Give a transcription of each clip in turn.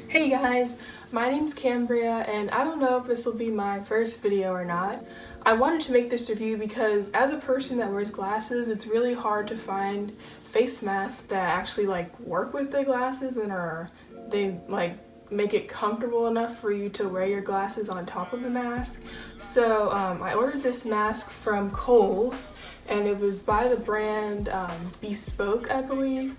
Hey guys, my name's Cambria and I don't know if this will be my first video or not. I wanted to make this review because as a person that wears glasses, it's really hard to find face masks that actually work with the glasses and they make it comfortable enough for you to wear your glasses on top of the mask. So I ordered this mask from Kohl's and it was by the brand Bespoke, I believe.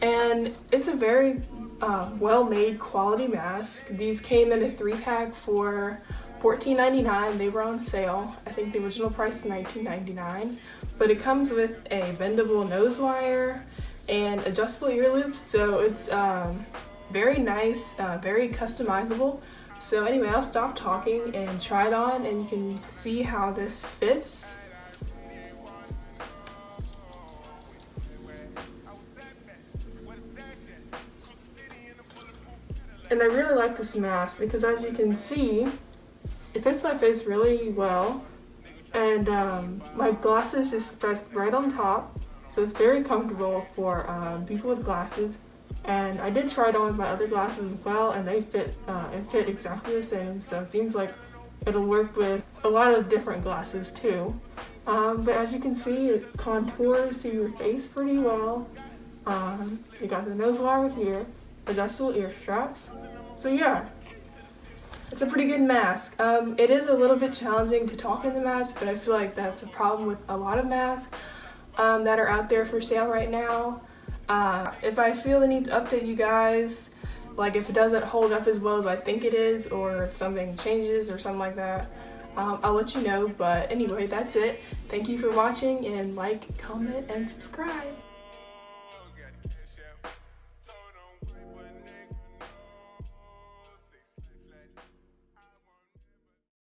And it's a very well-made quality mask. These came in a 3-pack for $14.99. They were on sale. I think the original price is $19.99. But it comes with a bendable nose wire and adjustable ear loops, so it's very nice, very customizable. So anyway, I'll stop talking and try it on and you can see how this fits. And I really like this mask because as you can see, it fits my face really well. And my glasses just press right on top. So it's very comfortable for people with glasses. And I did try it on with my other glasses as well and they fit exactly the same. So it seems like it'll work with a lot of different glasses too. But as you can see, it contours to your face pretty well. You got the nose wire here, adjustable ear straps. So yeah, it's a pretty good mask. It is a little bit challenging to talk in the mask, but I feel like that's a problem with a lot of masks that are out there for sale right now. If I feel the need to update you guys, like if it doesn't hold up as well as I think it is, or if something changes or something like that, I'll let you know. But anyway, that's it. Thank you for watching and like, comment, and subscribe.